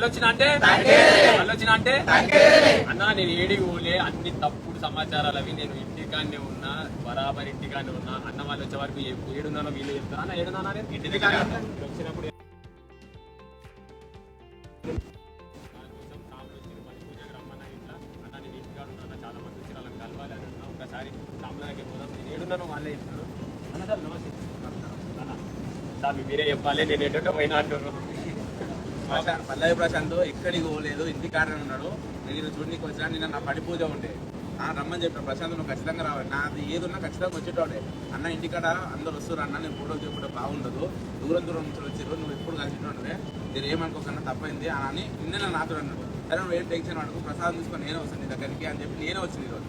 మళ్ళొచ్చిన అంటే అన్నా నేను ఏడికి పోలే, అన్ని తప్పుడు సమాచారాలు అవి. నేను ఇంటికాన్నే ఉన్నా, బరాబర్ ఇంటికాన్నే ఉన్నా. అన్న వాళ్ళు వచ్చే వరకు ఏడున్నానో వీళ్ళు చెప్తారా? అన్న ఏడున్నానా? నేను ఇంటి దగ్గర వచ్చినప్పుడు రమ్మన్నా ఇట్లా అన్న నేను ఇంటికాడ ఉన్నా, చాలా మంది వచ్చి వాళ్ళని కలవాలి అని ఉన్నా, ఒకసారి సాంబ్రానికి పోదాం. నేను ఏడున్నాను వాళ్ళే చెప్తాను. అన్న సార్ నమస్తే సార్, మీరే చెప్పాలి, నేను ఏంటంటే పోయినా అంటున్నాను. పల్లవి ప్రశాంత్ ఎక్కడికి పోలేదు, ఇంటికాడనే ఉన్నాడు. నేను చూడడానికి వచ్చినా, నిన్న నా పడి పూజ ఉండే రమ్మని చెప్పిన. ప్రశాంత్ నువ్వు ఖచ్చితంగా రావాలి, నాది ఏది ఉన్నా ఖచ్చితంగా వచ్చేటోడే. అన్న ఇంటికాడ అందరు వస్తారు అన్న, నేను ఫోటోలు తీసుకుంటే బాగుండదు, దూరం నుంచి వచ్చారు, నువ్వు ఎప్పుడు కలిసినట్టువే, నేను ఏమనుకోకన్నా తప్పైంది అని నిన్న నాతో అన్నాడు. సరే నువ్వు ఏం టెన్షన్ పడకు, ప్రసాదం తీసుకొని నేనే వస్తాను నీ దగ్గరికి అని చెప్పి నేనే వచ్చింది ఈరోజు.